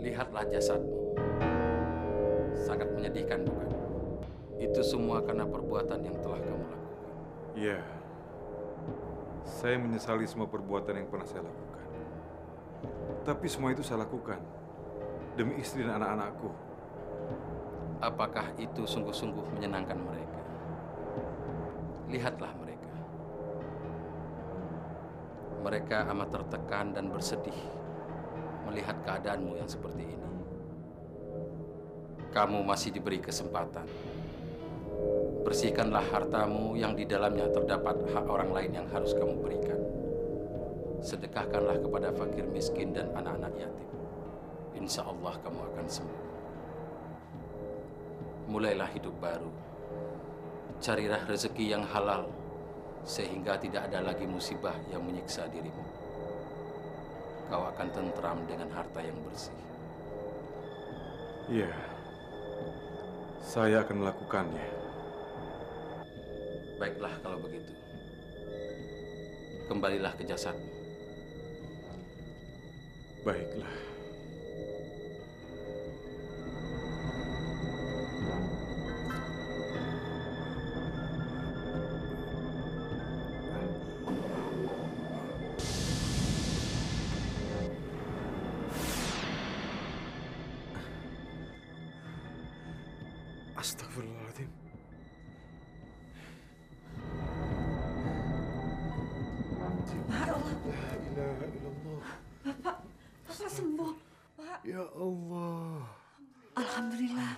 Lihatlah jasadmu. Sangat menyedihkan, bukan? Itu semua karena perbuatan yang telah kamu lakukan. Iya, saya menyesali semua perbuatan yang pernah saya lakukan. Tapi semua itu saya lakukan demi istri dan anak-anakku. Apakah itu sungguh-sungguh menyenangkan mereka? Lihatlah mereka. Mereka amat tertekan dan bersedih melihat keadaanmu yang seperti ini. Kamu masih diberi kesempatan. Bersihkanlah hartamu yang di dalamnya terdapat hak orang lain yang harus kamu berikan. Sedekahkanlah kepada fakir miskin dan anak-anak yatim. Insya Allah kamu akan sembuh. Mulailah hidup baru. Carilah rezeki yang halal, sehingga tidak ada lagi musibah yang menyiksa dirimu. Kau akan tentram dengan harta yang bersih. Iya, saya akan melakukannya. Baiklah kalau begitu. Kembalilah ke jasadmu. Baiklah. Astagfirullahaladzim. Pak, La ilaha illallah. Bapak sembuh, Pak. Ya Allah. Alhamdulillah,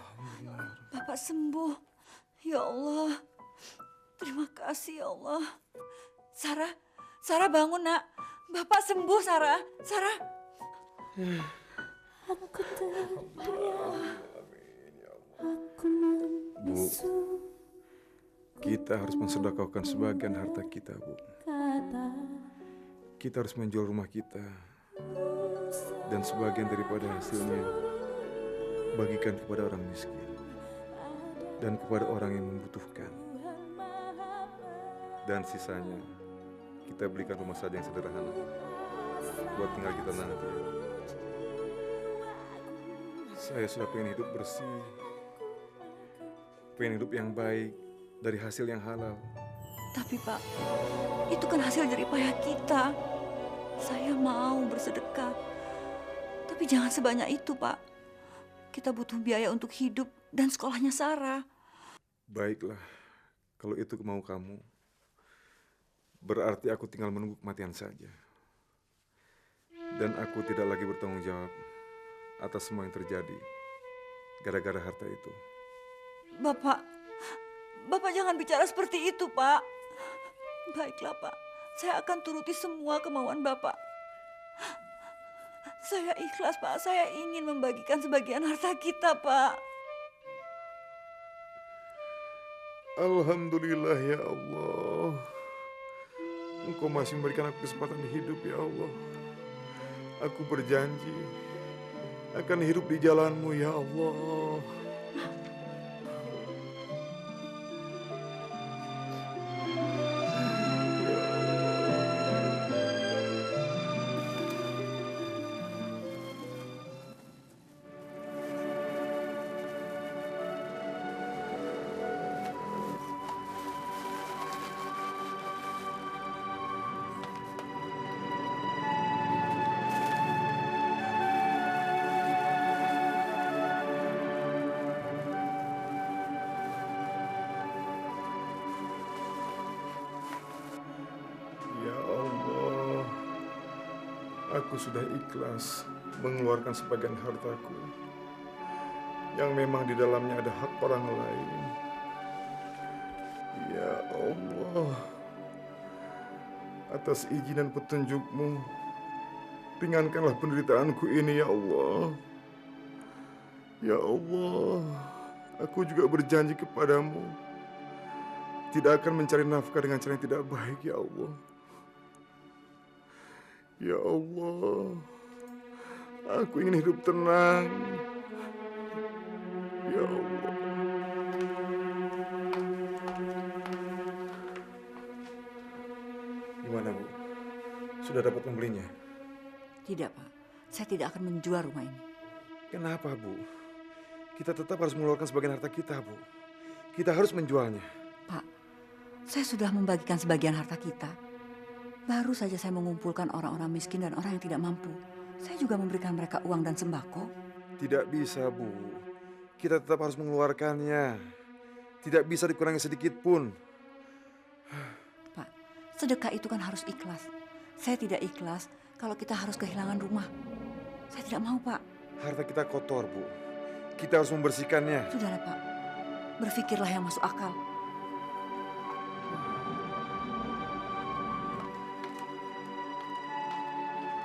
Bapak sembuh. Ya Allah, terima kasih ya Allah. Sarah bangun nak. Bapak sembuh, Sarah. Aku terbayang, aku Bu, membisu kita harus mensedekahkan sebagian harta kita, Bu. kata Kita harus menjual rumah kita dan sebagian daripada hasilnya bagikan kepada orang miskin dan kepada orang yang membutuhkan. Dan sisanya kita belikan rumah saja yang sederhana buat tinggal kita nanti. Saya sudah pengen hidup bersih, pengen hidup yang baik dari hasil yang halal. Tapi Pak, itu kan hasil jerih payah kita. Saya mau bersedekah. Tapi jangan sebanyak itu, Pak. Kita butuh biaya untuk hidup dan sekolahnya Sarah. Baiklah, kalau itu mau kamu, berarti aku tinggal menunggu kematian saja. Dan aku tidak lagi bertanggung jawab atas semua yang terjadi gara-gara harta itu. Bapak jangan bicara seperti itu, Pak. Baiklah, Pak. Saya akan turuti semua kemauan Bapak. Saya ikhlas, Pak. Saya ingin membagikan sebagian harta kita, Pak. Alhamdulillah ya Allah. Engkau masih memberikan aku kesempatan hidup ya Allah. Aku berjanji akan hidup di jalan-Mu ya Allah. Ya Allah, aku sudah ikhlas mengeluarkan sebagian hartaku yang memang di dalamnya ada hak orang lain. Ya Allah, atas izin dan petunjuk-Mu, ringankanlah penderitaanku ini ya Allah. Ya Allah, aku juga berjanji kepadamu tidak akan mencari nafkah dengan cara yang tidak baik ya Allah. Ya Allah, aku ingin hidup tenang. Ya Allah. Gimana, Bu? Sudah dapat pembelinya? Tidak, Pak. Saya tidak akan menjual rumah ini. Kenapa, Bu? Kita tetap harus mengeluarkan sebagian harta kita, Bu. Kita harus menjualnya. Pak, saya sudah membagikan sebagian harta kita. Baru saja saya mengumpulkan orang-orang miskin dan orang yang tidak mampu. Saya juga memberikan mereka uang dan sembako. Tidak bisa, Bu. Kita tetap harus mengeluarkannya. Tidak bisa dikurangi sedikit pun. Pak, sedekah itu kan harus ikhlas. Saya tidak ikhlas kalau kita harus kehilangan rumah. Saya tidak mau, Pak. Harta kita kotor, Bu. Kita harus membersihkannya. Sudahlah, Pak. Berpikirlah yang masuk akal.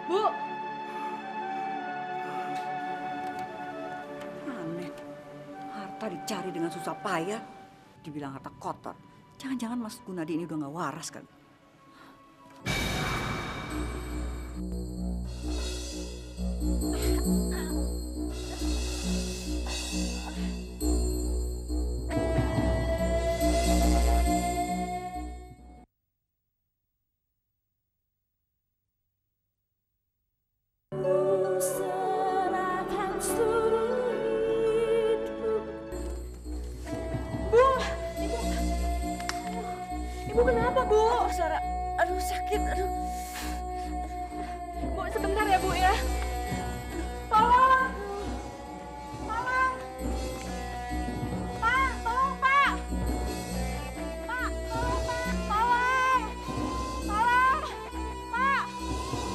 Bu, Aneh. Harta dicari dengan susah payah. Dibilang harta kotor. Jangan-jangan Mas Gunadi ini udah gak waras kan? Ku serahkan seluruh hidup. Bu, ibu kenapa bu? Sarah, aduh sakit, aduh. Bu sebentar ya bu ya. Tolong, tolong, Pak, tolong Pak, Pak, tolong Pak, tolong, tolong, Pak,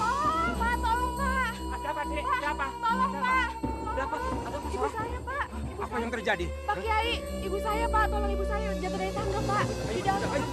tolong Pak, tolong Pak. Ada apa, Dek? Ada apa? Tolong Pak. Ada apa? Ada Ibu masalah? saya Pak. Ibu Apa saya. yang terjadi? Pak Kiai, ibu saya Pak, tolong ibu saya jatuh dari tangga Pak. Di dalam. ayo.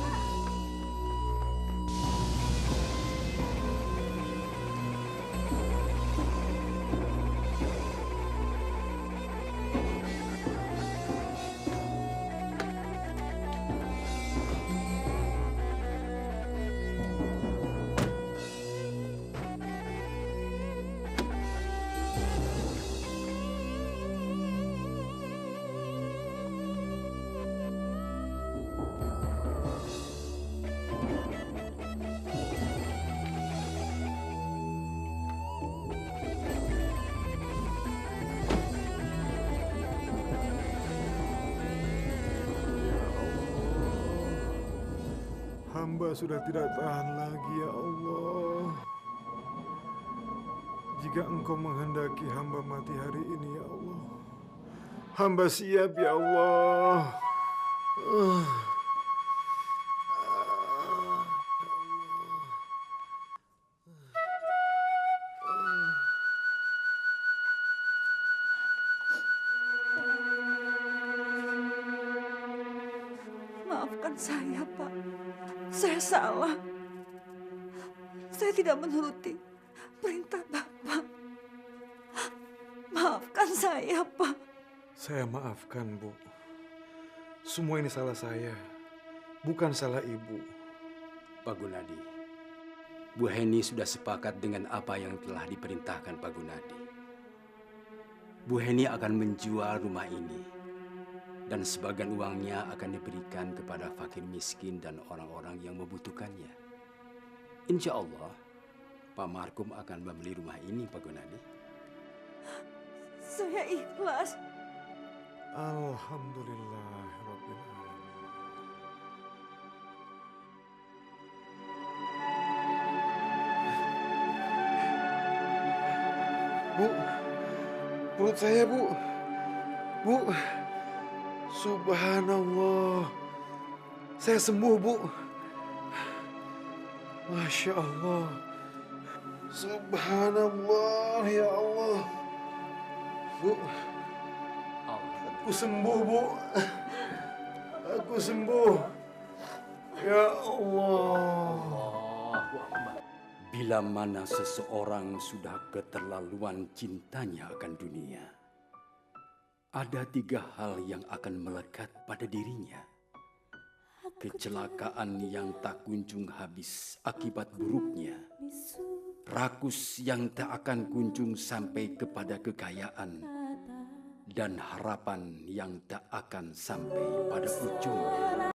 Hamba sudah tidak tahan lagi, ya Allah. Jika Engkau menghendaki hamba mati hari ini, ya Allah. Hamba siap, ya Allah. Maafkan saya, Pak. Saya salah. Saya tidak menuruti perintah Bapak. Maafkan saya, Pak. Saya maafkan, Bu. Semua ini salah saya, bukan salah Ibu. Pak Gunadi, Bu Heni sudah sepakat dengan apa yang telah diperintahkan Pak Gunadi. Bu Heni akan menjual rumah ini dan sebagian uangnya akan diberikan kepada fakir miskin dan orang-orang yang membutuhkannya. Insya Allah, Pak Markum akan membeli rumah ini, Pak Gunadi. Saya ikhlas. Alhamdulillah Rabbil Alamin. Bu, perut saya, Bu. Bu, subhanallah. Saya sembuh, Bu. Masya Allah. Subhanallah, ya Allah. Bu, aku sembuh, Bu. Aku sembuh. Ya Allah. Bila mana seseorang sudah keterlaluan cintanya akan dunia, ada 3 hal yang akan melekat pada dirinya. Kecelakaan yang tak kunjung habis akibat buruknya, rakus yang tak akan kunjung sampai kepada kekayaan, dan harapan yang tak akan sampai pada ujungnya.